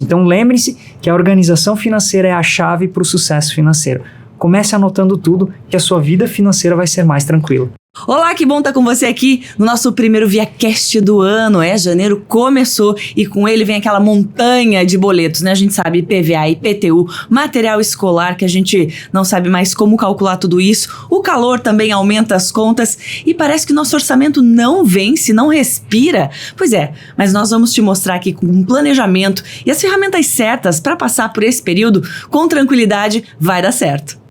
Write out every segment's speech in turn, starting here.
Então lembre-se que a organização financeira é a chave para o sucesso financeiro. Comece anotando tudo, que a sua vida financeira vai ser mais tranquila. Olá, que bom estar com você aqui no nosso primeiro ViaCast do ano. Janeiro começou e com ele vem aquela montanha de boletos, né? A gente sabe IPVA, IPTU, material escolar, que a gente não sabe mais como calcular tudo isso. O calor também aumenta as contas e parece que nosso orçamento não vence, não respira. Pois é, mas nós vamos te mostrar aqui com um planejamento e as ferramentas certas para passar por esse período com tranquilidade. Vai dar certo.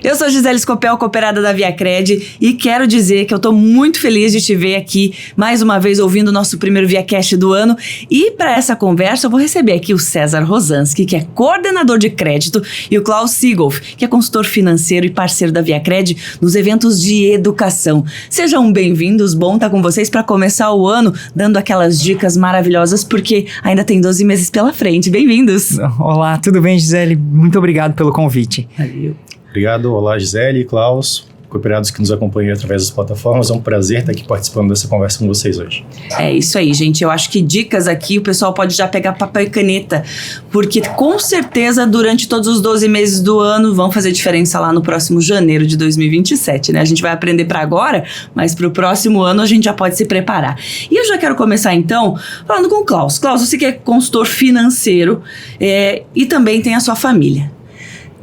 Eu sou Gisele Scopel, cooperada da ViaCred, e quero dizer que eu tô muito feliz de te ver aqui mais uma vez ouvindo o nosso primeiro ViaCast do ano. E para essa conversa eu vou receber aqui o César Rosanski, que é coordenador de crédito, e o Klaus Siegolf, que é consultor financeiro e parceiro da ViaCred nos eventos de educação. Sejam bem-vindos, bom estar com vocês para começar o ano dando aquelas dicas maravilhosas, porque ainda tem 12 meses pela frente. Bem-vindos! Olá, tudo bem, Gisele? Muito obrigado pelo convite. Valeu. Obrigado, olá Gisele e Klaus, cooperados que nos acompanham através das plataformas. É um prazer estar aqui participando dessa conversa com vocês hoje. É isso aí, gente. Eu acho que dicas aqui o pessoal pode já pegar papel e caneta, porque com certeza durante todos os 12 meses do ano vão fazer diferença lá no próximo janeiro de 2027, né? A gente vai aprender para agora, mas para o próximo ano a gente já pode se preparar. E eu já quero começar então falando com o Klaus. Klaus, você que é consultor financeiro e também tem a sua família.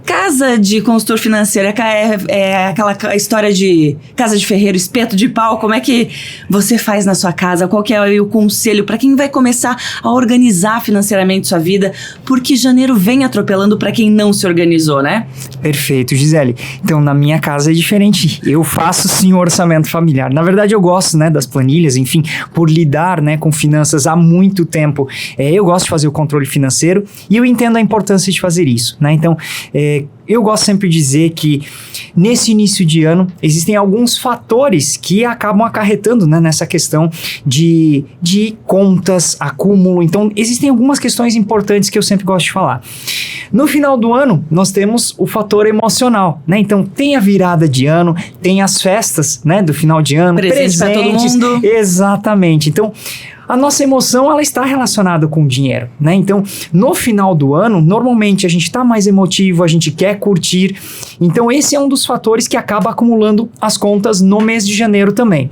Casa de consultor financeiro é aquela história de casa de ferreiro, espeto de pau. Como é que você faz na sua casa? Qual que é o conselho para quem vai começar a organizar financeiramente sua vida? Porque janeiro vem atropelando para quem não se organizou, né? Perfeito, Gisele. Então, na minha casa é diferente. Eu faço sim o orçamento familiar. Na verdade, eu gosto, né, das planilhas, enfim, por lidar, né, com finanças há muito tempo. Eu gosto de fazer o controle financeiro e eu entendo a importância de fazer isso, né? Então, eu gosto sempre de dizer que nesse início de ano existem alguns fatores que acabam acarretando, né, nessa questão de contas, acúmulo. Então, existem algumas questões importantes que eu sempre gosto de falar. No final do ano, nós temos o fator emocional, né? Então, tem a virada de ano, tem as festas, né, do final de ano. Presente para todo mundo. Exatamente. Então, a nossa emoção, ela está relacionada com o dinheiro, né? Então, no final do ano, normalmente a gente está mais emotivo, a gente quer curtir. Então, esse é um dos fatores que acaba acumulando as contas no mês de janeiro também.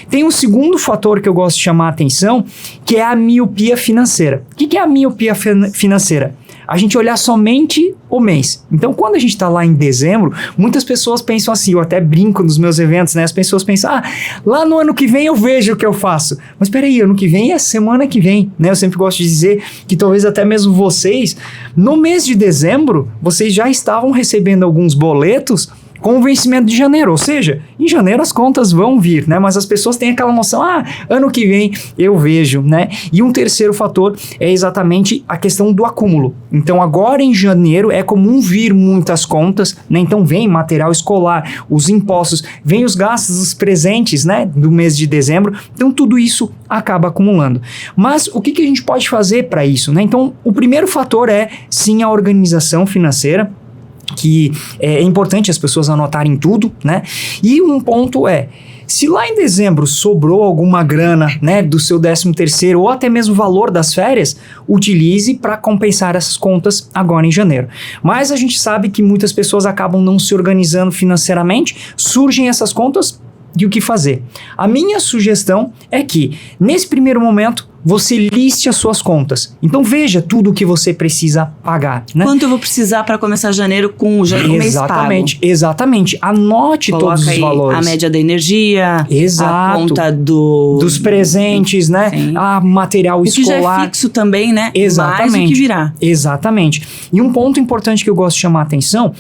Tem um segundo fator que eu gosto de chamar a atenção, que é a miopia financeira. O que é a miopia financeira? A gente olhar somente o mês. Então, quando a gente está lá em dezembro, muitas pessoas pensam assim, eu até brinco nos meus eventos, né? As pessoas pensam, lá no ano que vem eu vejo o que eu faço. Mas peraí, ano que vem é semana que vem, né? Eu sempre gosto de dizer que talvez até mesmo vocês, no mês de dezembro, vocês já estavam recebendo alguns boletos com o vencimento de janeiro, ou seja, em janeiro as contas vão vir, né? Mas as pessoas têm aquela noção, ano que vem eu vejo, né? E um terceiro fator é exatamente a questão do acúmulo. Então agora em janeiro é comum vir muitas contas, né? Então vem material escolar, os impostos, vem os gastos, os presentes, né? Do mês de dezembro, então tudo isso acaba acumulando. Mas o que a gente pode fazer para isso, né? Então o primeiro fator é sim a organização financeira, que é importante as pessoas anotarem tudo, né? E um ponto se lá em dezembro sobrou alguma grana, né, do seu 13º ou até mesmo o valor das férias, utilize para compensar essas contas agora em janeiro. Mas a gente sabe que muitas pessoas acabam não se organizando financeiramente, surgem essas contas e o que fazer? A minha sugestão é que, nesse primeiro momento, você liste as suas contas. Então veja tudo o que você precisa pagar, né? Quanto eu vou precisar para começar janeiro com o mês pago? Exatamente. Anote todos os valores. A média da energia, exato, a conta dos presentes, né? Sim. A material escolar. Que já é fixo também, né? Exatamente. Mais o que virá. Exatamente. E um ponto importante que eu gosto de chamar a atenção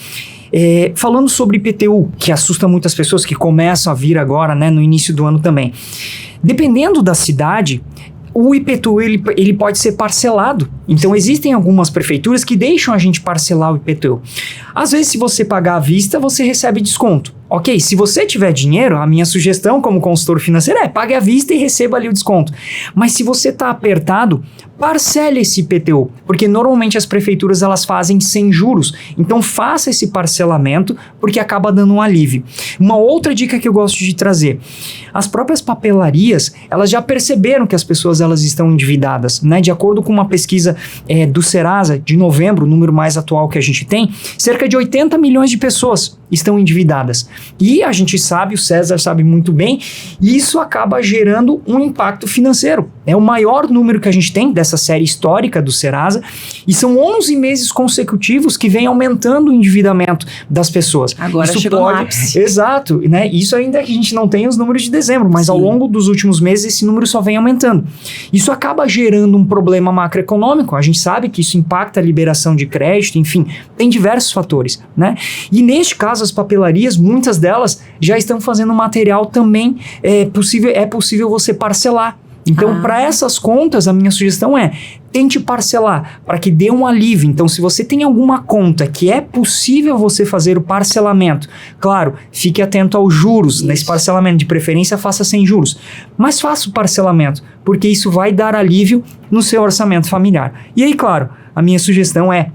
falando sobre IPTU, que assusta muitas pessoas que começam a vir agora, né, no início do ano também. Dependendo da cidade, o IPTU ele pode ser parcelado. Então existem algumas prefeituras que deixam a gente parcelar o IPTU. Às vezes, se você pagar à vista, você recebe desconto. Ok, se você tiver dinheiro, a minha sugestão como consultor financeiro pague à vista e receba ali o desconto. Mas se você está apertado, parcele esse IPTU, porque normalmente as prefeituras elas fazem sem juros, então faça esse parcelamento, porque acaba dando um alívio. Uma outra dica que eu gosto de trazer, as próprias papelarias, elas já perceberam que as pessoas elas estão endividadas, né? De acordo com uma pesquisa do Serasa, de novembro, o número mais atual que a gente tem, cerca de 80 milhões de pessoas estão endividadas. E a gente sabe, o César sabe muito bem, isso acaba gerando um impacto financeiro. É o maior número que a gente tem dessa série histórica do Serasa, e são 11 meses consecutivos que vem aumentando o endividamento das pessoas. Agora isso chegou no ápice. Exato, né? Isso ainda que a gente não tem os números de dezembro, mas ao longo dos últimos meses esse número só vem aumentando. Isso acaba gerando um problema macroeconômico, a gente sabe que isso impacta a liberação de crédito, enfim, tem diversos fatores, né? E neste caso as papelarias, muitas delas já estão fazendo material também, é possível você parcelar. Então, para essas contas, a minha sugestão é tente parcelar para que dê um alívio. Então, se você tem alguma conta que é possível você fazer o parcelamento, claro, fique atento aos juros. Isso. Nesse parcelamento, de preferência, faça sem juros. Mas faça o parcelamento, porque isso vai dar alívio no seu orçamento familiar. E aí, claro, a minha sugestão é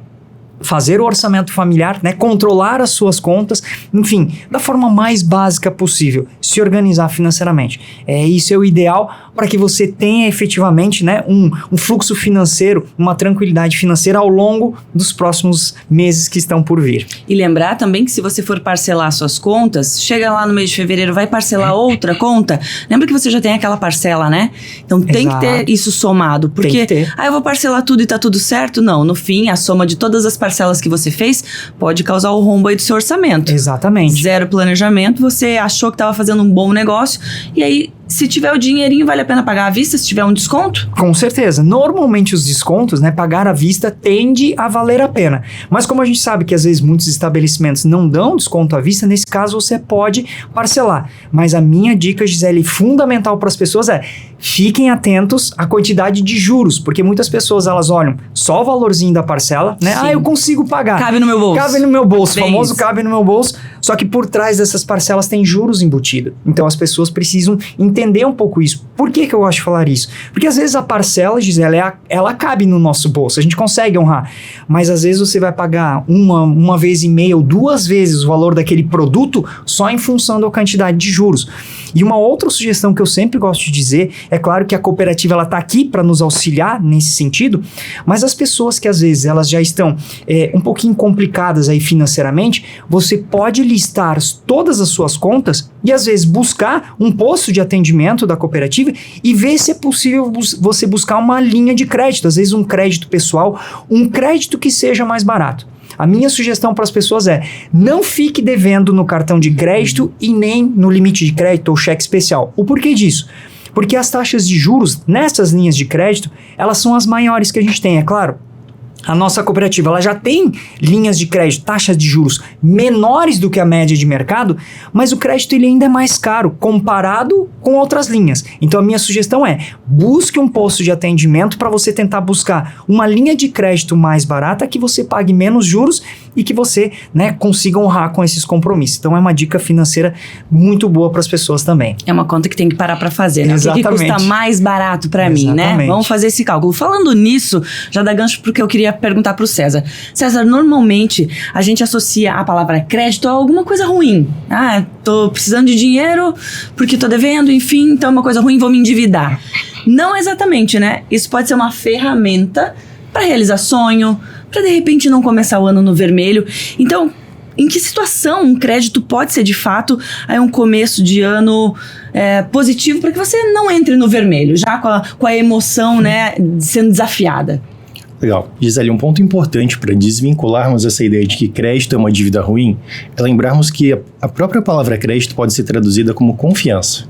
fazer o orçamento familiar, né, controlar as suas contas, enfim, da forma mais básica possível, se organizar financeiramente. Isso é o ideal para que você tenha efetivamente, né, um fluxo financeiro, uma tranquilidade financeira ao longo dos próximos meses que estão por vir. E lembrar também que se você for parcelar suas contas, chega lá no mês de fevereiro, vai parcelar outra conta, lembra que você já tem aquela parcela, né? Então tem que ter isso somado, porque eu vou parcelar tudo e tá tudo certo? Não, no fim, a soma de todas as parcelas que você fez pode causar o rombo aí do seu orçamento. Exatamente. Zero planejamento, você achou que estava fazendo um bom negócio, e aí, se tiver o dinheirinho, vale a pena pagar à vista, se tiver um desconto? Com certeza. Normalmente os descontos, né, pagar à vista tende a valer a pena. Mas como a gente sabe que às vezes muitos estabelecimentos não dão desconto à vista, nesse caso você pode parcelar. Mas a minha dica, Gisele, fundamental para as pessoas é fiquem atentos à quantidade de juros, porque muitas pessoas elas olham só o valorzinho da parcela, né? Sim. Eu consigo pagar. Cabe no meu bolso. Cabe no meu bolso, Bem famoso isso. cabe no meu bolso, só que por trás dessas parcelas tem juros embutidos. Então as pessoas precisam entender um pouco isso. Por que eu gosto de falar isso? Porque às vezes a parcela, Gisele, ela cabe no nosso bolso, a gente consegue honrar, mas às vezes você vai pagar uma vez e meia ou duas vezes o valor daquele produto só em função da quantidade de juros. E uma outra sugestão que eu sempre gosto de dizer, é claro que a cooperativa ela está aqui para nos auxiliar nesse sentido, mas as pessoas que às vezes elas já estão um pouquinho complicadas aí financeiramente, você pode listar todas as suas contas e às vezes buscar um posto de atendimento da cooperativa e ver se é possível você buscar uma linha de crédito, às vezes um crédito pessoal, um crédito que seja mais barato. A minha sugestão para as pessoas é não fique devendo no cartão de crédito e nem no limite de crédito ou cheque especial. O porquê disso? Porque as taxas de juros nessas linhas de crédito, elas são as maiores que a gente tem, é claro. A nossa cooperativa ela já tem linhas de crédito, taxas de juros menores do que a média de mercado, mas o crédito ele ainda é mais caro comparado com outras linhas. Então a minha sugestão é busque um posto de atendimento para você tentar buscar uma linha de crédito mais barata que você pague menos juros e que você, né, consiga honrar com esses compromissos. Então é uma dica financeira muito boa para as pessoas também. É uma conta que tem que parar para fazer, né? Exatamente. O que custa mais barato para mim, né? Vamos fazer esse cálculo. Falando nisso, já dá gancho porque eu queria perguntar para o César. César, normalmente a gente associa a palavra crédito a alguma coisa ruim. Tô precisando de dinheiro porque tô devendo, enfim, então é uma coisa ruim, vou me endividar. Não exatamente, né? Isso pode ser uma ferramenta para realizar sonho, para de repente não começar o ano no vermelho. Então, em que situação um crédito pode ser de fato um começo de ano positivo para que você não entre no vermelho, já com a emoção, né, sendo desafiada? Legal. Gisele, um ponto importante para desvincularmos essa ideia de que crédito é uma dívida ruim é lembrarmos que a própria palavra crédito pode ser traduzida como confiança.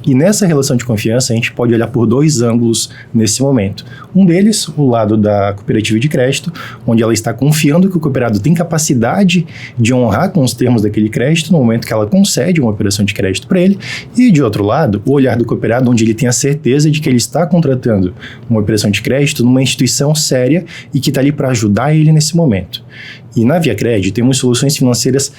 E nessa relação de confiança, a gente pode olhar por dois ângulos nesse momento. Um deles, o lado da cooperativa de crédito, onde ela está confiando que o cooperado tem capacidade de honrar com os termos daquele crédito no momento que ela concede uma operação de crédito para ele. E, de outro lado, o olhar do cooperado, onde ele tem a certeza de que ele está contratando uma operação de crédito numa instituição séria e que está ali para ajudar ele nesse momento. E na ViaCred, temos soluções financeiras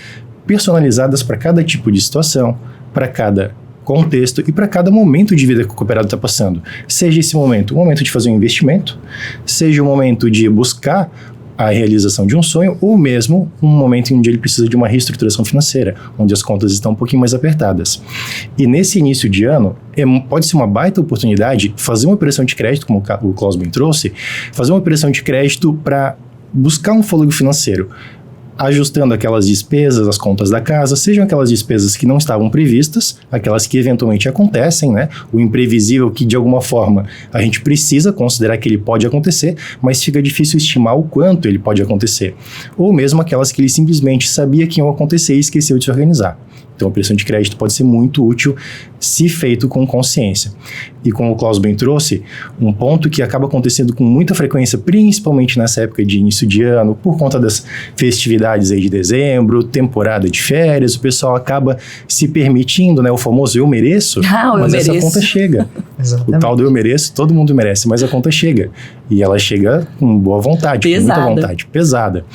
personalizadas para cada tipo de situação, para cada contexto e para cada momento de vida que o cooperado está passando. Seja esse momento, o momento de fazer um investimento, seja o momento de buscar a realização de um sonho, ou mesmo um momento em que ele precisa de uma reestruturação financeira, onde as contas estão um pouquinho mais apertadas. E nesse início de ano, pode ser uma baita oportunidade fazer uma operação de crédito, como o Klaus bem trouxe, fazer uma operação de crédito para buscar um fôlego financeiro, ajustando aquelas despesas, as contas da casa, sejam aquelas despesas que não estavam previstas, aquelas que eventualmente acontecem, né? O imprevisível que, de alguma forma, a gente precisa considerar que ele pode acontecer, mas fica difícil estimar o quanto ele pode acontecer. Ou mesmo aquelas que ele simplesmente sabia que iam acontecer e esqueceu de se organizar. Então, a operação de crédito pode ser muito útil se feito com consciência. E como o Klaus bem trouxe, um ponto que acaba acontecendo com muita frequência, principalmente nessa época de início de ano, por conta das festividades aí de dezembro, temporada de férias, o pessoal acaba se permitindo, né, o famoso eu mereço, mas essa conta chega. O tal do eu mereço, todo mundo merece, mas a conta chega. E ela chega com boa vontade, pesada. Com muita vontade, pesada.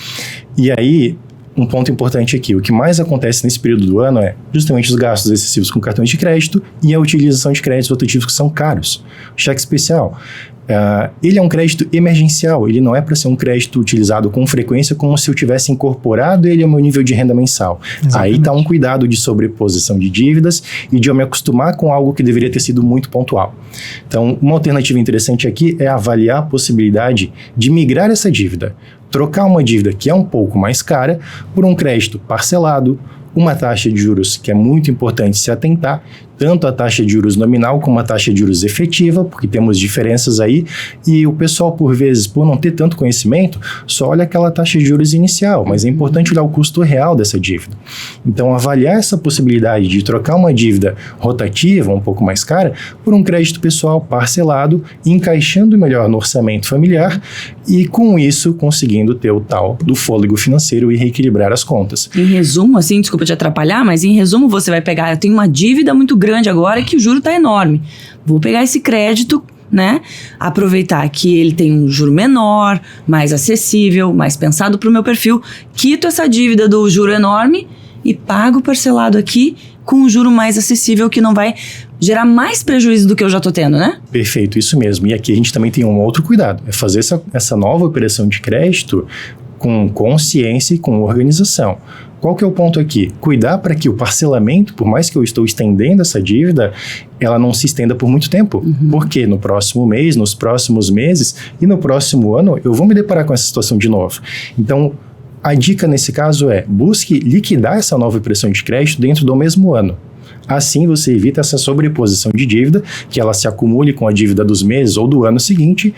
E aí, um ponto importante aqui, o que mais acontece nesse período do ano é justamente os gastos excessivos com cartões de crédito e a utilização de créditos rotativos que são caros. O cheque especial, ele é um crédito emergencial, ele não é para ser um crédito utilizado com frequência como se eu tivesse incorporado ele ao meu nível de renda mensal. Exatamente. Aí está um cuidado de sobreposição de dívidas e de eu me acostumar com algo que deveria ter sido muito pontual. Então, uma alternativa interessante aqui é avaliar a possibilidade de migrar essa dívida, trocar uma dívida que é um pouco mais cara por um crédito parcelado, uma taxa de juros que é muito importante se atentar, tanto a taxa de juros nominal como a taxa de juros efetiva, porque temos diferenças aí, e o pessoal, por vezes, por não ter tanto conhecimento, só olha aquela taxa de juros inicial, mas é importante olhar o custo real dessa dívida. Então, avaliar essa possibilidade de trocar uma dívida rotativa, um pouco mais cara, por um crédito pessoal parcelado, encaixando melhor no orçamento familiar e, com isso, conseguindo ter o tal do fôlego financeiro e reequilibrar as contas. Em resumo, assim, desculpa te atrapalhar, mas em resumo você vai pegar, eu tenho uma dívida muito grande agora que o juro está enorme. Vou pegar esse crédito, né? Aproveitar que ele tem um juro menor, mais acessível, mais pensado para o meu perfil. Quito essa dívida do juro enorme e pago parcelado aqui com um juro mais acessível que não vai gerar mais prejuízo do que eu já estou tendo, né? Perfeito, isso mesmo. E aqui a gente também tem um outro cuidado. É fazer essa nova operação de crédito com consciência e com organização. Qual que é o ponto aqui? Cuidar para que o parcelamento, por mais que eu estou estendendo essa dívida, ela não se estenda por muito tempo. Uhum. Porque no próximo mês, nos próximos meses e no próximo ano, eu vou me deparar com essa situação de novo. Então, a dica nesse caso é, busque liquidar essa nova operação de crédito dentro do mesmo ano. Assim, você evita essa sobreposição de dívida, que ela se acumule com a dívida dos meses ou do ano seguinte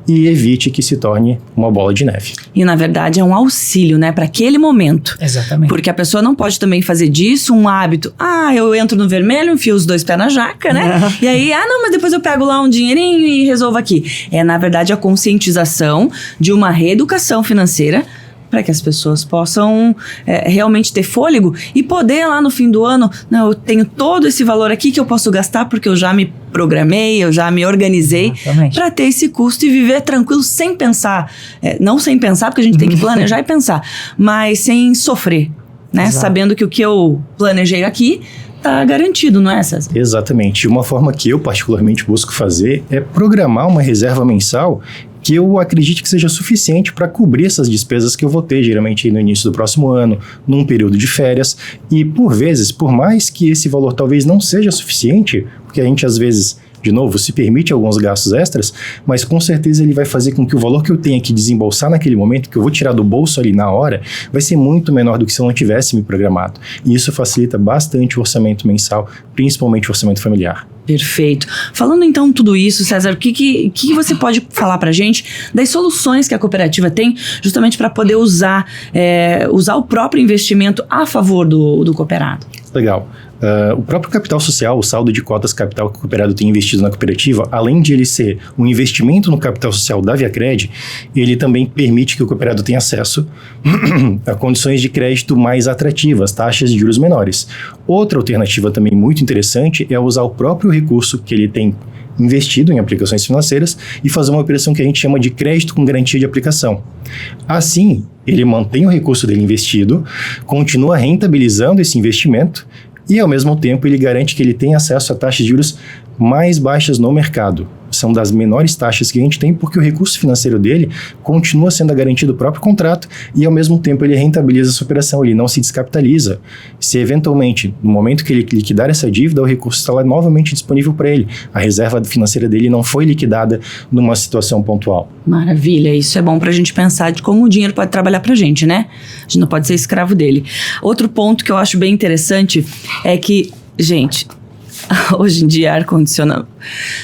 e evite que se torne uma bola de neve. E, na verdade, é um auxílio, né, para aquele momento. Exatamente. Porque a pessoa não pode também fazer disso um hábito. Eu entro no vermelho, enfio os 2 pés na jaca, né? E aí, mas depois eu pego lá um dinheirinho e resolvo aqui. É, na verdade, a conscientização de uma reeducação financeira para que as pessoas possam realmente ter fôlego e poder lá no fim do ano, eu tenho todo esse valor aqui que eu posso gastar porque eu já me programei, eu já me organizei para ter esse custo e viver tranquilo sem pensar, não sem pensar porque a gente tem que planejar e pensar, mas sem sofrer, né? Sabendo que o que eu planejei aqui está garantido, não é, César? Exatamente. Uma forma que eu particularmente busco fazer é programar uma reserva mensal que eu acredite que seja suficiente para cobrir essas despesas que eu vou ter, geralmente no início do próximo ano, num período de férias. E, por vezes, por mais que esse valor talvez não seja suficiente, porque a gente, às vezes, de novo, se permite alguns gastos extras, mas com certeza ele vai fazer com que o valor que eu tenha que desembolsar naquele momento, que eu vou tirar do bolso ali na hora, vai ser muito menor do que se eu não tivesse me programado. E isso facilita bastante o orçamento mensal, principalmente o orçamento familiar. Perfeito. Falando então tudo isso, César, o que você pode falar pra gente das soluções que a cooperativa tem justamente para poder usar o próprio investimento a favor do cooperado? Legal. O próprio capital social, o saldo de cotas capital que o cooperado tem investido na cooperativa, além de ele ser um investimento no capital social da ViaCred, ele também permite que o cooperado tenha acesso a condições de crédito mais atrativas, taxas de juros menores. Outra alternativa também muito interessante é usar o próprio recurso que ele tem investido em aplicações financeiras e fazer uma operação que a gente chama de crédito com garantia de aplicação. Assim, ele mantém o recurso dele investido, continua rentabilizando esse investimento, E, ao mesmo tempo, ele garante que ele tem acesso a taxas de juros mais baixas no mercado. São das menores taxas que a gente tem, porque o recurso financeiro dele continua sendo a garantia do próprio contrato e, ao mesmo tempo, ele rentabiliza essa operação, ele não se descapitaliza. Se, eventualmente, no momento que ele liquidar essa dívida, o recurso está lá novamente disponível para ele. A reserva financeira dele não foi liquidada numa situação pontual. Maravilha, isso é bom pra gente pensar de como o dinheiro pode trabalhar pra gente, né? A gente não pode ser escravo dele. Outro ponto que eu acho bem interessante é que, gente, hoje em dia, ar-condicionado.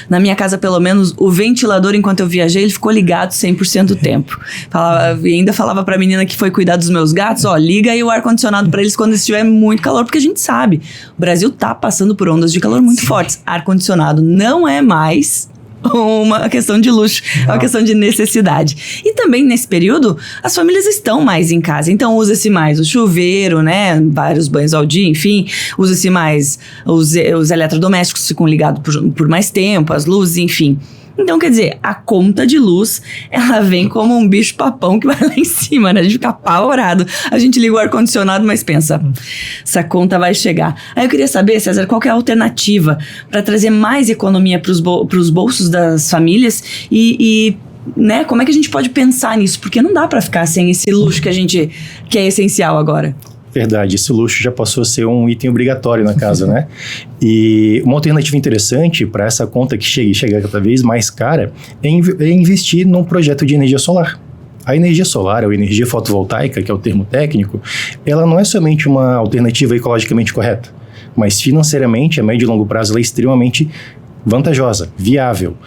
Na minha casa, pelo menos, o ventilador, enquanto eu viajei, ele ficou ligado 100% do tempo. E ainda falava pra menina que foi cuidar dos meus gatos, liga aí o ar-condicionado pra eles quando estiver muito calor, porque a gente sabe, o Brasil tá passando por ondas de calor muito fortes. Ar-condicionado não é mais uma questão de luxo, é uma questão de necessidade. E também, nesse período, as famílias estão mais em casa, então usa-se mais o chuveiro, né, vários banhos ao dia, enfim, usa-se mais os eletrodomésticos, ficam ligados por mais tempo, as luzes, enfim. Então, quer dizer, a conta de luz, ela vem como um bicho papão que vai lá em cima, né? A gente fica apavorado. A gente liga o ar-condicionado, mas pensa, essa conta vai chegar. Aí eu queria saber, César, qual que é a alternativa para trazer mais economia para os bolsos das famílias e né, como é que a gente pode pensar nisso? Porque não dá para ficar sem esse luxo que é essencial agora. Verdade, esse luxo já passou a ser um item obrigatório na casa, né? E uma alternativa interessante para essa conta que chega cada vez mais cara é investir num projeto de energia solar. A energia solar, ou energia fotovoltaica, que é o termo técnico, ela não é somente uma alternativa ecologicamente correta, mas financeiramente, a médio e longo prazo, ela é extremamente vantajosa, viável.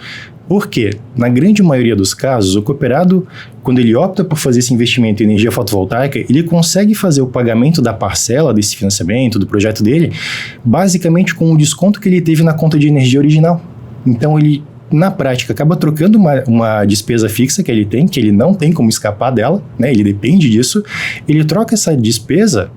Porque, na grande maioria dos casos, o cooperado, quando ele opta por fazer esse investimento em energia fotovoltaica, ele consegue fazer o pagamento da parcela desse financiamento, do projeto dele, basicamente com o desconto que ele teve na conta de energia original. Então, ele, na prática, acaba trocando uma despesa fixa que ele não tem como escapar dela, né? Ele depende disso. Ele troca essa despesa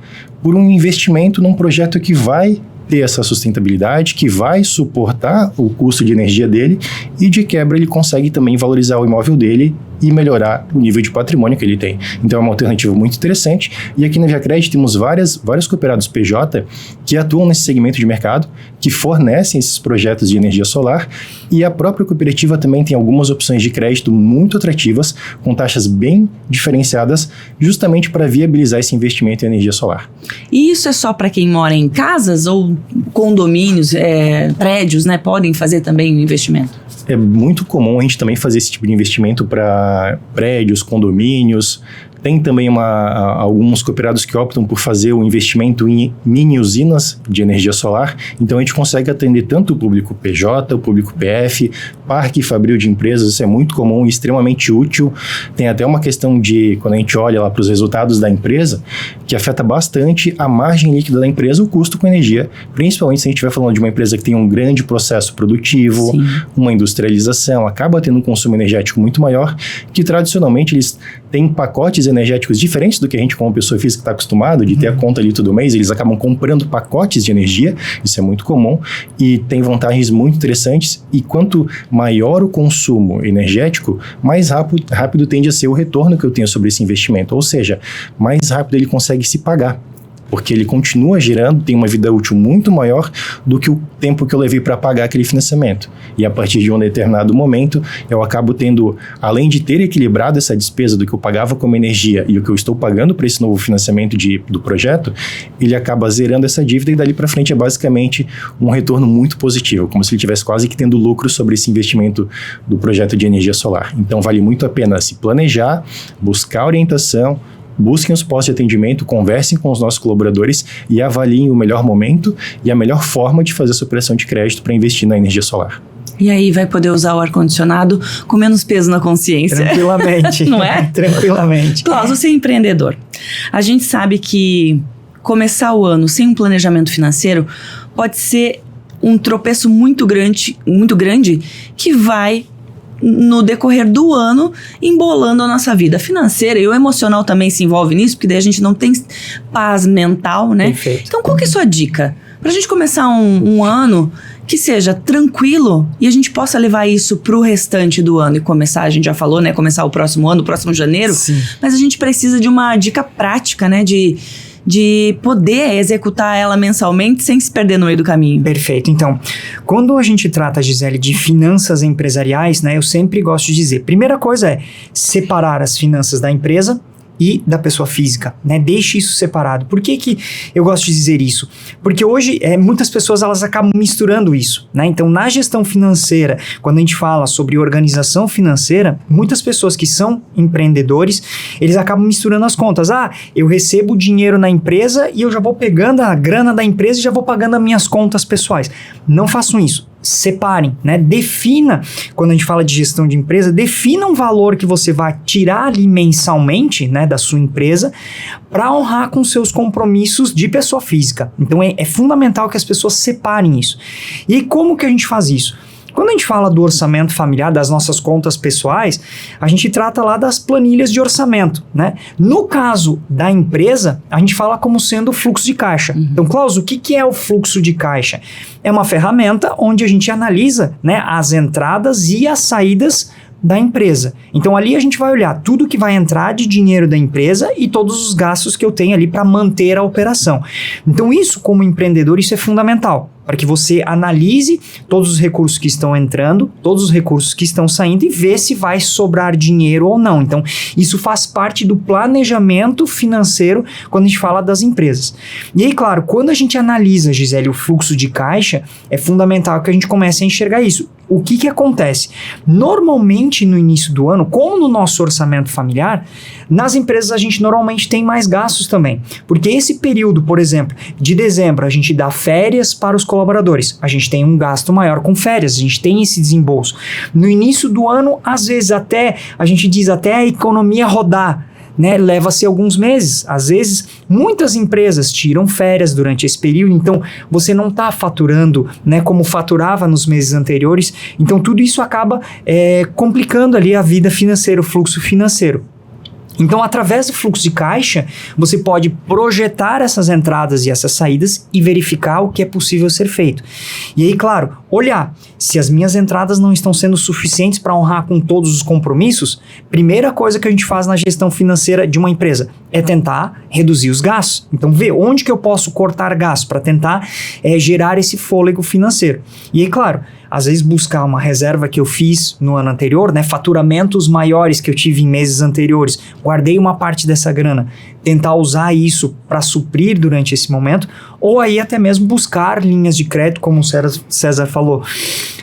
por um investimento num projeto que vai ter essa sustentabilidade, que vai suportar o custo de energia dele e, de quebra, ele consegue também valorizar o imóvel dele e melhorar o nível de patrimônio que ele tem. Então é uma alternativa muito interessante e aqui na ViaCred temos vários cooperados PJ que atuam nesse segmento de mercado, que fornecem esses projetos de energia solar e a própria cooperativa também tem algumas opções de crédito muito atrativas, com taxas bem diferenciadas, justamente para viabilizar esse investimento em energia solar. E isso é só para quem mora em casas ou condomínios, prédios, né? Podem fazer também o investimento? É muito comum a gente também fazer esse tipo de investimento para prédios, condomínios. Tem também alguns cooperados que optam por fazer o investimento em mini usinas de energia solar. Então, a gente consegue atender tanto o público PJ, o público PF, parque fabril de empresas. Isso é muito comum e extremamente útil. Tem até uma questão de, quando a gente olha lá para os resultados da empresa, que afeta bastante a margem líquida da empresa, o custo com energia, principalmente se a gente estiver falando de uma empresa que tem um grande processo produtivo, sim, uma industrialização, acaba tendo um consumo energético muito maior, que tradicionalmente eles têm pacotes energéticos diferentes do que a gente como pessoa física está acostumado, de ter a conta ali todo mês, eles acabam comprando pacotes de energia, isso é muito comum, e tem vantagens muito interessantes, e quanto maior o consumo energético, mais rápido tende a ser o retorno que eu tenho sobre esse investimento, ou seja, mais rápido ele consegue se pagar, porque ele continua gerando, tem uma vida útil muito maior do que o tempo que eu levei para pagar aquele financiamento. E a partir de um determinado momento, eu acabo tendo, além de ter equilibrado essa despesa do que eu pagava como energia e o que eu estou pagando para esse novo financiamento do projeto, ele acaba zerando essa dívida e dali para frente é basicamente um retorno muito positivo, como se ele estivesse quase que tendo lucro sobre esse investimento do projeto de energia solar. Então vale muito a pena se planejar, buscar orientação, busquem os postos de atendimento, conversem com os nossos colaboradores e avaliem o melhor momento e a melhor forma de fazer essa operação de crédito para investir na energia solar. E aí vai poder usar o ar-condicionado com menos peso na consciência. Tranquilamente. Não é? Tranquilamente. Klaus, você é empreendedor. A gente sabe que começar o ano sem um planejamento financeiro pode ser um tropeço muito grande que vai, no decorrer do ano, embolando a nossa vida financeira, e o emocional também se envolve nisso, porque daí a gente não tem paz mental, né? Perfeito. Então, qual que é a sua dica? Pra gente começar um ano que seja tranquilo e a gente possa levar isso pro restante do ano e começar, a gente já falou, né? Começar o próximo ano, o próximo janeiro. Sim. Mas a gente precisa de uma dica prática, né? De de poder executar ela mensalmente sem se perder no meio do caminho. Perfeito. Então, quando a gente trata, Gisele, de finanças empresariais, né, eu sempre gosto de dizer, primeira coisa é separar as finanças da empresa e da pessoa física, né? Deixe isso separado. Por que eu gosto de dizer isso? Porque hoje muitas pessoas elas acabam misturando isso, né? Então, na gestão financeira, quando a gente fala sobre organização financeira, muitas pessoas que são empreendedores, eles acabam misturando as contas. Eu recebo dinheiro na empresa e eu já vou pegando a grana da empresa e já vou pagando as minhas contas pessoais. Não façam isso. Separem, né? Defina, quando a gente fala de gestão de empresa, defina um valor que você vai tirar ali mensalmente, né, da sua empresa para honrar com seus compromissos de pessoa física. Então é fundamental que as pessoas separem isso. E aí, como que a gente faz isso? Quando a gente fala do orçamento familiar, das nossas contas pessoais, a gente trata lá das planilhas de orçamento, né? No caso da empresa, a gente fala como sendo o fluxo de caixa. Então, Klaus, o que é o fluxo de caixa? É uma ferramenta onde a gente analisa, né, as entradas e as saídas da empresa. Então ali a gente vai olhar tudo que vai entrar de dinheiro da empresa e todos os gastos que eu tenho ali para manter a operação. Então isso, como empreendedor, isso é fundamental, para que você analise todos os recursos que estão entrando, todos os recursos que estão saindo e vê se vai sobrar dinheiro ou não. Então isso faz parte do planejamento financeiro quando a gente fala das empresas. E aí, claro, quando a gente analisa, Gisele, o fluxo de caixa, é fundamental que a gente comece a enxergar isso. O que acontece? Normalmente no início do ano, como no nosso orçamento familiar, nas empresas a gente normalmente tem mais gastos também. Porque esse período, por exemplo, de dezembro, a gente dá férias para os colaboradores. A gente tem um gasto maior com férias, a gente tem esse desembolso. No início do ano, às vezes a gente diz até a economia rodar, né, leva-se alguns meses. Às vezes, muitas empresas tiram férias durante esse período, então você não está faturando, né, como faturava nos meses anteriores. Então, tudo isso acaba complicando ali a vida financeira, o fluxo financeiro. Então, através do fluxo de caixa, você pode projetar essas entradas e essas saídas e verificar o que é possível ser feito. E aí, claro, olhar se as minhas entradas não estão sendo suficientes para honrar com todos os compromissos. Primeira coisa que a gente faz na gestão financeira de uma empresa é tentar reduzir os gastos. Então, ver onde que eu posso cortar gastos para tentar gerar esse fôlego financeiro. E aí, claro, às vezes buscar uma reserva que eu fiz no ano anterior, né, faturamentos maiores que eu tive em meses anteriores, guardei uma parte dessa grana, tentar usar isso para suprir durante esse momento, ou aí até mesmo buscar linhas de crédito, como o César falou.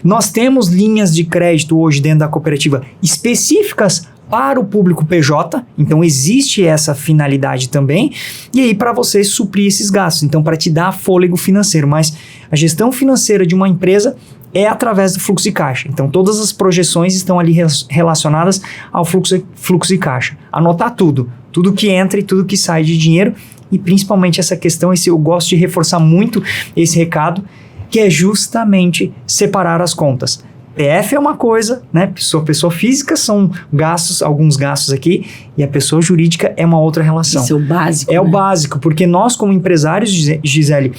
Nós temos linhas de crédito hoje dentro da cooperativa específicas para o público PJ, então existe essa finalidade também, e aí para você suprir esses gastos, então para te dar fôlego financeiro, mas a gestão financeira de uma empresa é através do fluxo de caixa. Então, todas as projeções estão ali relacionadas ao fluxo de caixa. Anotar tudo que entra e tudo que sai de dinheiro, e principalmente essa questão, eu gosto de reforçar muito esse recado, que é justamente separar as contas. PF é uma coisa, né? Pessoa física são gastos, alguns gastos aqui, e a pessoa jurídica é uma outra relação. Isso é o básico. É, né? O básico, porque nós, como empresários, Gisele,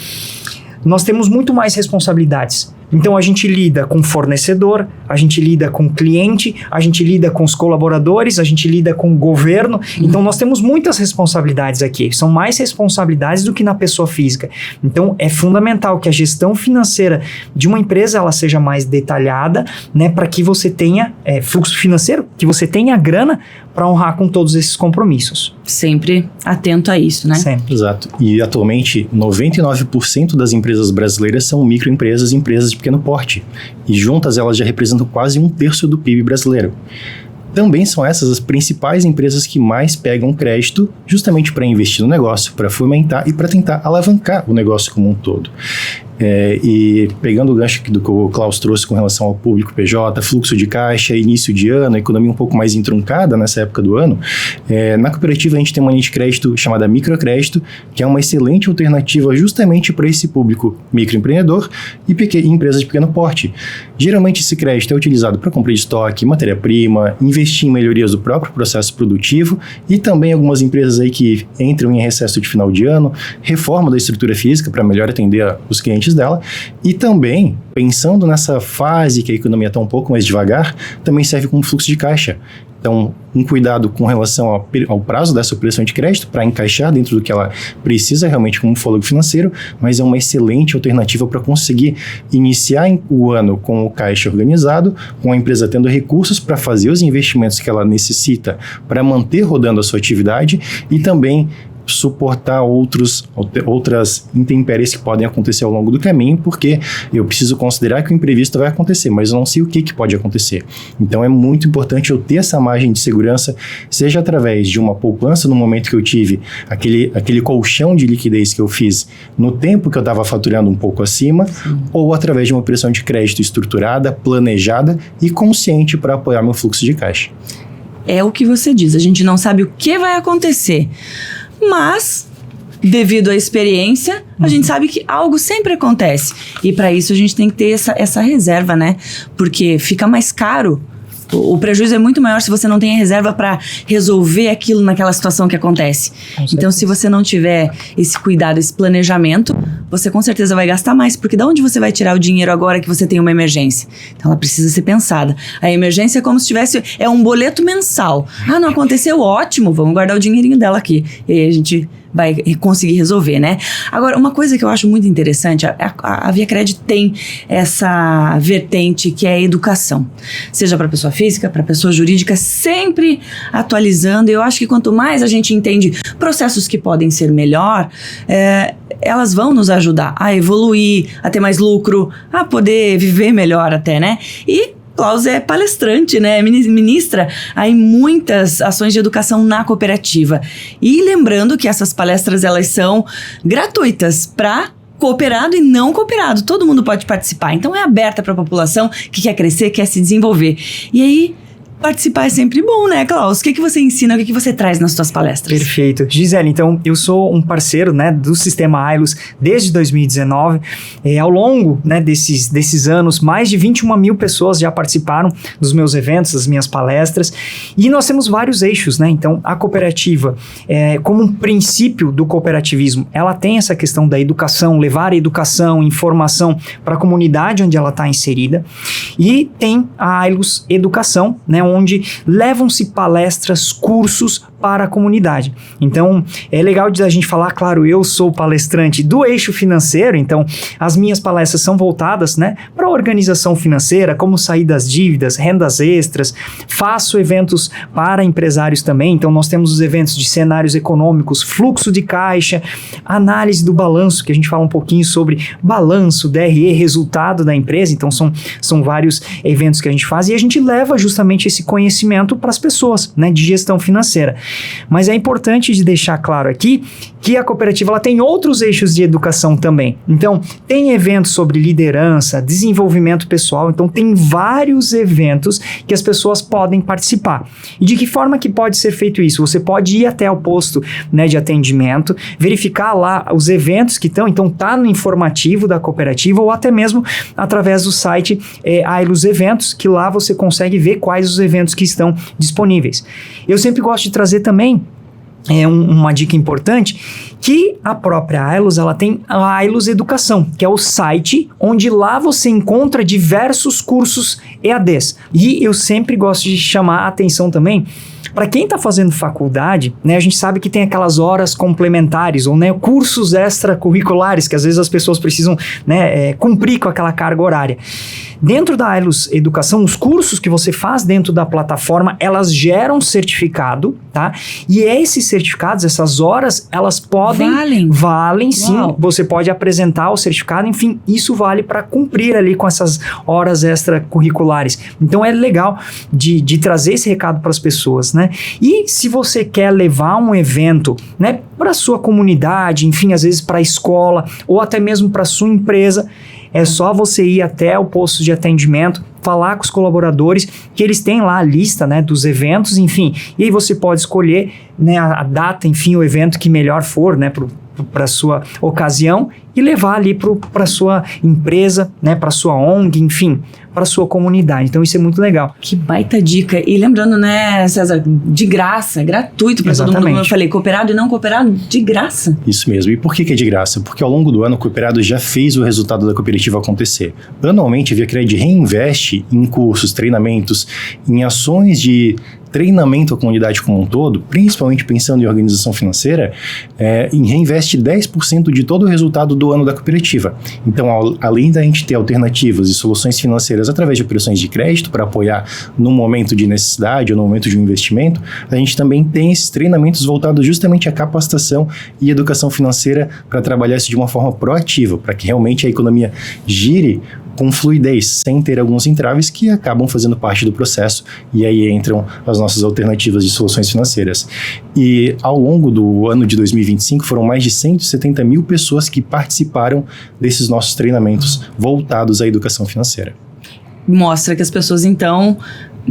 nós temos muito mais responsabilidades. Então a gente lida com fornecedor, a gente lida com cliente, a gente lida com os colaboradores, a gente lida com o governo. Então nós temos muitas responsabilidades aqui, são mais responsabilidades do que na pessoa física. Então é fundamental que a gestão financeira de uma empresa ela seja mais detalhada, né, para que você tenha fluxo financeiro, que você tenha grana para honrar com todos esses compromissos. Sempre atento a isso, né? Sempre. Exato. E atualmente 99% das empresas brasileiras são microempresas e empresas de pequeno porte. E juntas elas já representam quase 1/3 do PIB brasileiro. Também são essas as principais empresas que mais pegam crédito justamente para investir no negócio, para fomentar e para tentar alavancar o negócio como um todo. E pegando o gancho do que o Klaus trouxe com relação ao público PJ, fluxo de caixa, início de ano, economia um pouco mais entroncada nessa época do ano, na cooperativa a gente tem uma linha de crédito chamada microcrédito, que é uma excelente alternativa justamente para esse público microempreendedor e empresas de pequeno porte. Geralmente esse crédito é utilizado para compra de estoque, matéria-prima, investir em melhorias do próprio processo produtivo e também algumas empresas aí que entram em recesso de final de ano, reforma da estrutura física para melhor atender os clientes dela, e também, pensando nessa fase que a economia está um pouco mais devagar, também serve como fluxo de caixa. Então, um cuidado com relação ao prazo dessa operação de crédito para encaixar dentro do que ela precisa realmente como fôlego financeiro, mas é uma excelente alternativa para conseguir iniciar o ano com o caixa organizado, com a empresa tendo recursos para fazer os investimentos que ela necessita para manter rodando a sua atividade e também suportar outras intempéries que podem acontecer ao longo do caminho, porque eu preciso considerar que o imprevisto vai acontecer, mas eu não sei o que pode acontecer. Então é muito importante eu ter essa margem de segurança, seja através de uma poupança no momento que eu tive aquele colchão de liquidez que eu fiz no tempo que eu estava faturando um pouco acima, ou através de uma operação de crédito estruturada, planejada e consciente para apoiar meu fluxo de caixa. É o que você diz, a gente não sabe o que vai acontecer, mas, devido à experiência, a gente sabe que algo sempre acontece. E para isso a gente tem que ter essa reserva, né? Porque fica mais caro. O prejuízo é muito maior se você não tem a reserva para resolver aquilo naquela situação que acontece. Então, se você não tiver esse cuidado, esse planejamento, você com certeza vai gastar mais. Porque de onde você vai tirar o dinheiro agora que você tem uma emergência? Então, ela precisa ser pensada. A emergência é como se tivesse... É um boleto mensal. Ah, não aconteceu? Ótimo, vamos guardar o dinheirinho dela aqui. E aí a gente vai conseguir resolver, né? Agora, uma coisa que eu acho muito interessante, a ViaCred tem essa vertente que é a educação. Seja para pessoa física, para pessoa jurídica, sempre atualizando. Eu acho que quanto mais a gente entende processos que podem ser melhor, elas vão nos ajudar a evoluir, a ter mais lucro, a poder viver melhor até, né? E Klaus é palestrante, né? Ministra aí muitas ações de educação na cooperativa. E lembrando que essas palestras, elas são gratuitas para cooperado e não cooperado. Todo mundo pode participar. Então é aberta para a população que quer crescer, quer se desenvolver. E aí, participar é sempre bom, né, Klaus? O que você ensina, o que você traz nas suas palestras? Perfeito. Gisele, então, eu sou um parceiro, né, do Sistema Ailos desde 2019. Ao longo, né, desses anos, mais de 21 mil pessoas já participaram dos meus eventos, das minhas palestras. E nós temos vários eixos, né? Então, a cooperativa, como um princípio do cooperativismo, ela tem essa questão da educação, levar a educação, informação para a comunidade onde ela está inserida. E tem a Ailos Educação, né, onde levam-se palestras, cursos para a comunidade. Então, é legal de a gente falar, claro, eu sou palestrante do eixo financeiro, então as minhas palestras são voltadas, né, para a organização financeira, como sair das dívidas, rendas extras, faço eventos para empresários também, então nós temos os eventos de cenários econômicos, fluxo de caixa, análise do balanço, que a gente fala um pouquinho sobre balanço, DRE, resultado da empresa, então são vários eventos que a gente faz e a gente leva justamente esse conhecimento para as pessoas, né, de gestão financeira. Mas é importante de deixar claro aqui que a cooperativa ela tem outros eixos de educação também. Então, tem eventos sobre liderança, desenvolvimento pessoal, então tem vários eventos que as pessoas podem participar. E de que forma que pode ser feito isso? Você pode ir até o posto, né, de atendimento, verificar lá os eventos que estão, então tá no informativo da cooperativa ou até mesmo através do site Ailos Eventos, que lá você consegue ver quais os eventos que estão disponíveis. Eu sempre gosto de trazer também uma dica importante, que a própria Ailos, ela tem a Ailos Educação, que é o site onde lá você encontra diversos cursos EADs. E eu sempre gosto de chamar a atenção também para quem está fazendo faculdade, né, a gente sabe que tem aquelas horas complementares ou, né, cursos extracurriculares que às vezes as pessoas precisam, né, cumprir com aquela carga horária. Dentro da Ailos Educação, os cursos que você faz dentro da plataforma, elas geram certificado, tá? E esses certificados, essas horas, elas valem sim. Uau. Você pode apresentar o certificado, enfim, isso vale para cumprir ali com essas horas extracurriculares. Então é legal de trazer esse recado para as pessoas, né? E se você quer levar um evento, né, para sua comunidade, enfim, às vezes para a escola ou até mesmo para sua empresa, é só você ir até o posto de atendimento, falar com os colaboradores, que eles têm lá a lista, né, dos eventos, enfim, e aí você pode escolher, né, a data, enfim, o evento que melhor for, né, para a sua ocasião e levar ali para a sua empresa, né, para a sua ONG, enfim, para a sua comunidade. Então isso é muito legal. Que baita dica. E lembrando, né, César, de graça, gratuito para todo mundo, como eu falei, cooperado e não cooperado, de graça. Isso mesmo. E por que é de graça? Porque ao longo do ano o cooperado já fez o resultado da cooperativa acontecer. Anualmente a ViaCred reinveste em cursos, treinamentos, em ações de treinamento à comunidade como um todo, principalmente pensando em organização financeira, reinveste 10% de todo o resultado do ano da cooperativa. Então, além da gente ter alternativas e soluções financeiras através de operações de crédito para apoiar no momento de necessidade ou no momento de um investimento, a gente também tem esses treinamentos voltados justamente à capacitação e educação financeira para trabalhar isso de uma forma proativa, para que realmente a economia gire com fluidez, sem ter alguns entraves que acabam fazendo parte do processo, e aí entram as nossas alternativas de soluções financeiras. E ao longo do ano de 2025 foram mais de 170 mil pessoas que participaram desses nossos treinamentos voltados à educação financeira. Mostra que as pessoas, então,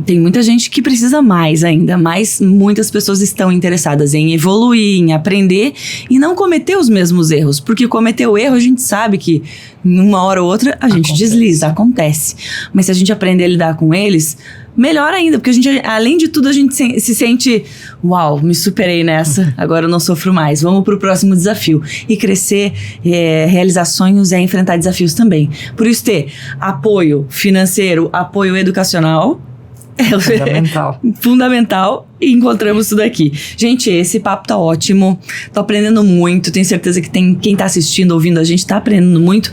tem muita gente que precisa mais ainda, mas muitas pessoas estão interessadas em evoluir, em aprender e não cometer os mesmos erros, porque cometer o erro a gente sabe que uma hora ou outra a gente desliza, acontece. Mas se a gente aprender a lidar com eles, melhor ainda, porque a gente, além de tudo, a gente se sente, uau, me superei nessa, agora eu não sofro mais, vamos pro próximo desafio. E crescer, realizar sonhos é enfrentar desafios também. Por isso ter apoio financeiro, apoio educacional, fundamental, e encontramos tudo aqui. Gente, esse papo tá ótimo, tô aprendendo muito, tenho certeza que quem tá assistindo, ouvindo a gente tá aprendendo muito,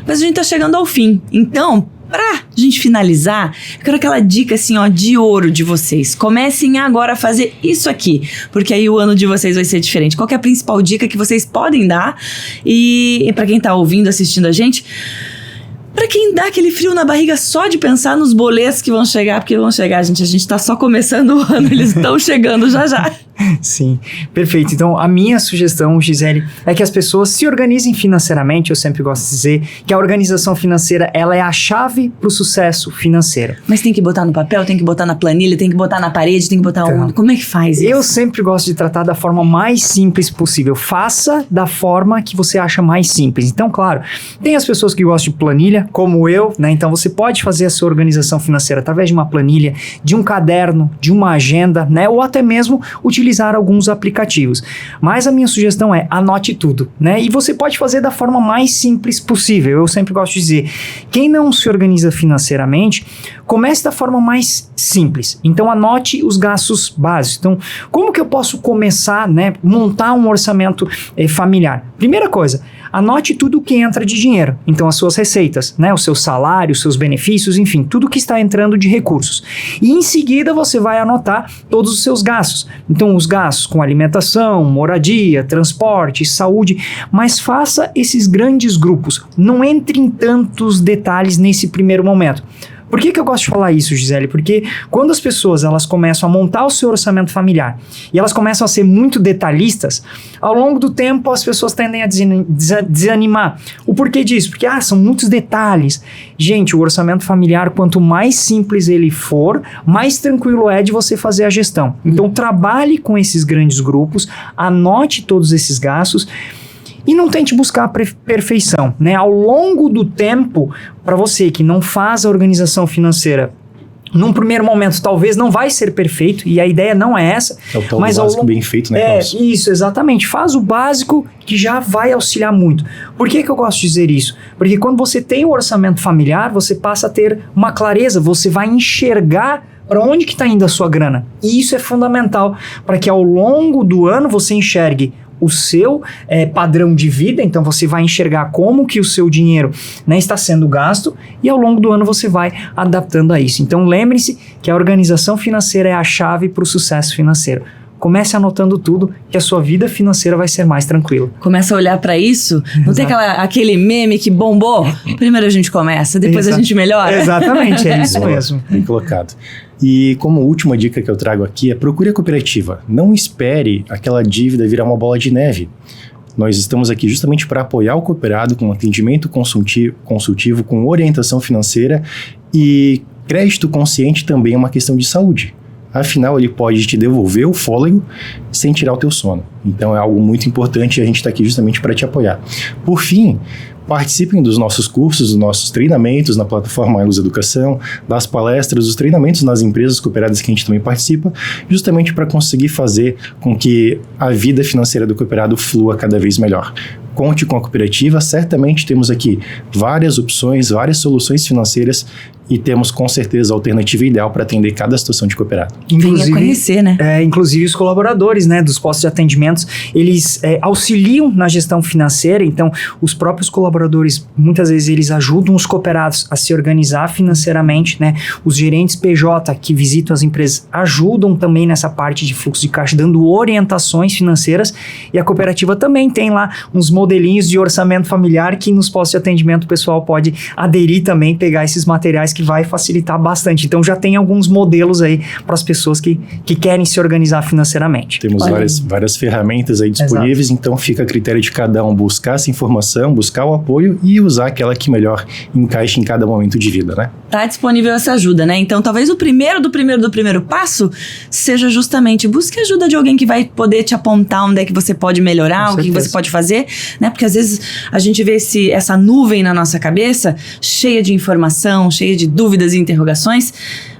mas a gente tá chegando ao fim. Então, pra gente finalizar, eu quero aquela dica assim, ó, de ouro de vocês. Comecem agora a fazer isso aqui, porque aí o ano de vocês vai ser diferente. Qual que é a principal dica que vocês podem dar? E pra quem tá ouvindo, assistindo a gente, pra quem dá aquele frio na barriga só de pensar nos boletos que vão chegar, porque vão chegar, gente. A gente tá só começando o ano, eles estão chegando já já. Sim, perfeito. Então, a minha sugestão, Gisele, é que as pessoas se organizem financeiramente. Eu sempre gosto de dizer que a organização financeira, ela é a chave pro sucesso financeiro. Mas tem que botar no papel, tem que botar na planilha, tem que botar na parede, tem que botar onde? Como é que faz isso? Eu sempre gosto de tratar da forma mais simples possível. Faça da forma que você acha mais simples. Então, claro, tem as pessoas que gostam de planilha, como eu, né? Então, você pode fazer a sua organização financeira através de uma planilha, de um caderno, de uma agenda, né? Ou até mesmo utilizar alguns aplicativos. Mas a minha sugestão é anote tudo, né? E você pode fazer da forma mais simples possível. Eu sempre gosto de dizer, quem não se organiza financeiramente, comece da forma mais simples. Então anote os gastos básicos. Então, como que eu posso começar, né, montar um orçamento familiar? Primeira coisa, anote tudo o que entra de dinheiro. Então, as suas receitas, né, o seu salário, os seus benefícios, enfim, tudo que está entrando de recursos. E em seguida você vai anotar todos os seus gastos. Então, os gastos com alimentação, moradia, transporte, saúde, mas faça esses grandes grupos. Não entre em tantos detalhes nesse primeiro momento. Por que eu gosto de falar isso, Gisele? Porque quando as pessoas elas começam a montar o seu orçamento familiar e elas começam a ser muito detalhistas, ao longo do tempo as pessoas tendem a desanimar. O porquê disso? Porque são muitos detalhes. Gente, o orçamento familiar, quanto mais simples ele for, mais tranquilo é de você fazer a gestão. Então trabalhe com esses grandes grupos, anote todos esses gastos, e não tente buscar a perfeição, né? Ao longo do tempo, para você que não faz a organização financeira, num primeiro momento talvez não vai ser perfeito, e a ideia não é essa. É o tal mas básico bem feito, né, Carlos? Isso, exatamente. Faz o básico que já vai auxiliar muito. Por que eu gosto de dizer isso? Porque quando você tem o orçamento familiar, você passa a ter uma clareza, você vai enxergar para onde que está indo a sua grana. E isso é fundamental para que ao longo do ano você enxergue o seu padrão de vida, então você vai enxergar como que o seu dinheiro, né, está sendo gasto, e ao longo do ano você vai adaptando a isso. Então lembre-se que a organização financeira é a chave para o sucesso financeiro. Comece anotando tudo, que a sua vida financeira vai ser mais tranquila. Começa a olhar para isso, não tem aquele meme que bombou? Primeiro a gente começa, depois a gente melhora. Exatamente, é isso mesmo. Bem colocado. E como última dica que eu trago aqui é procure a cooperativa. Não espere aquela dívida virar uma bola de neve. Nós estamos aqui justamente para apoiar o cooperado com atendimento consultivo, com orientação financeira, e crédito consciente também é uma questão de saúde. Afinal, ele pode te devolver o fôlego sem tirar o teu sono. Então é algo muito importante e a gente está aqui justamente para te apoiar. Por fim, participem dos nossos cursos, dos nossos treinamentos na plataforma Elos Educação, das palestras, dos treinamentos nas empresas cooperadas que a gente também participa, justamente para conseguir fazer com que a vida financeira do cooperado flua cada vez melhor. Conte com a cooperativa, certamente temos aqui várias opções, várias soluções financeiras e temos com certeza a alternativa ideal para atender cada situação de cooperado. Venha conhecer, né? Inclusive os colaboradores, né, dos postos de atendimentos, eles auxiliam na gestão financeira, então os próprios colaboradores, muitas vezes eles ajudam os cooperados a se organizar financeiramente, né, os gerentes PJ que visitam as empresas ajudam também nessa parte de fluxo de caixa, dando orientações financeiras, e a cooperativa também tem lá uns modelinhos de orçamento familiar que nos postos de atendimento o pessoal pode aderir também, pegar esses materiais que vai facilitar bastante. Então já tem alguns modelos aí para as pessoas que querem se organizar financeiramente. Temos várias ferramentas aí disponíveis, então fica a critério de cada um buscar essa informação, buscar o apoio e usar aquela que melhor encaixe em cada momento de vida, né? Tá disponível essa ajuda, né? Então talvez o primeiro passo seja justamente busque a ajuda de alguém que vai poder te apontar onde é que você pode melhorar, o que você pode fazer, né? Porque às vezes a gente vê essa nuvem na nossa cabeça, cheia de informação, cheia de dúvidas e interrogações.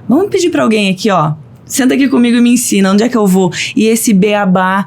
Vamos pedir para alguém aqui, ó, senta aqui comigo e me ensina onde é que eu vou. E esse beabá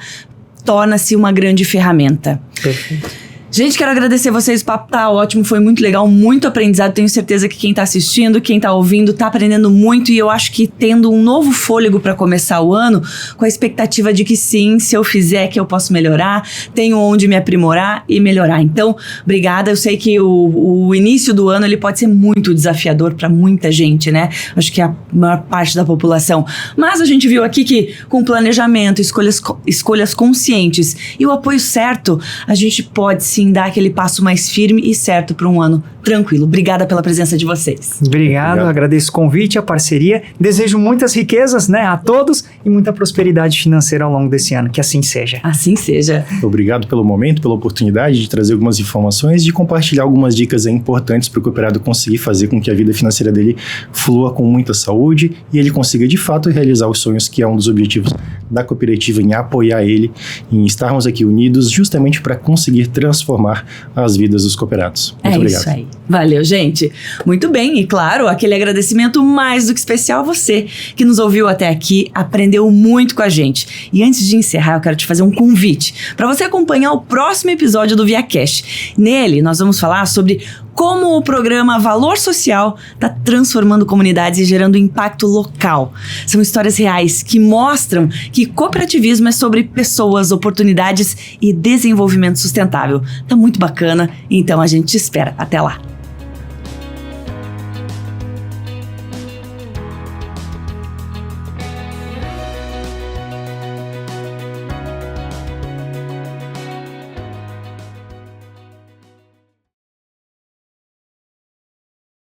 torna-se uma grande ferramenta. Perfeito. Gente, quero agradecer vocês, o papo tá ótimo, foi muito legal, muito aprendizado, tenho certeza que quem tá assistindo, quem tá ouvindo, tá aprendendo muito, e eu acho que tendo um novo fôlego para começar o ano, com a expectativa de que sim, se eu fizer que eu posso melhorar, tenho onde me aprimorar e melhorar. Então, obrigada, eu sei que o início do ano ele pode ser muito desafiador para muita gente, né? Acho que é a maior parte da população, mas a gente viu aqui que com planejamento, escolhas conscientes e o apoio certo, a gente pode sim dar aquele passo mais firme e certo para um ano tranquilo. Obrigada pela presença de vocês. Obrigado, agradeço o convite, a parceria. Desejo muitas riquezas, né, a todos e muita prosperidade financeira ao longo desse ano. Que assim seja. Assim seja. Obrigado pelo momento, pela oportunidade de trazer algumas informações, de compartilhar algumas dicas importantes para o cooperado conseguir fazer com que a vida financeira dele flua com muita saúde e ele consiga de fato realizar os sonhos, que é um dos objetivos da cooperativa, em apoiar ele, em estarmos aqui unidos justamente para conseguir transformar as vidas dos cooperados. Muito obrigado. Isso aí. Valeu, gente. Muito bem, e claro, aquele agradecimento mais do que especial a você que nos ouviu até aqui, aprendeu muito com a gente. E antes de encerrar, eu quero te fazer um convite para você acompanhar o próximo episódio do ViaCast. Nele, nós vamos falar sobre como o programa Valor Social está transformando comunidades e gerando impacto local. São histórias reais que mostram que cooperativismo é sobre pessoas, oportunidades e desenvolvimento sustentável. Tá muito bacana, então a gente te espera. Até lá!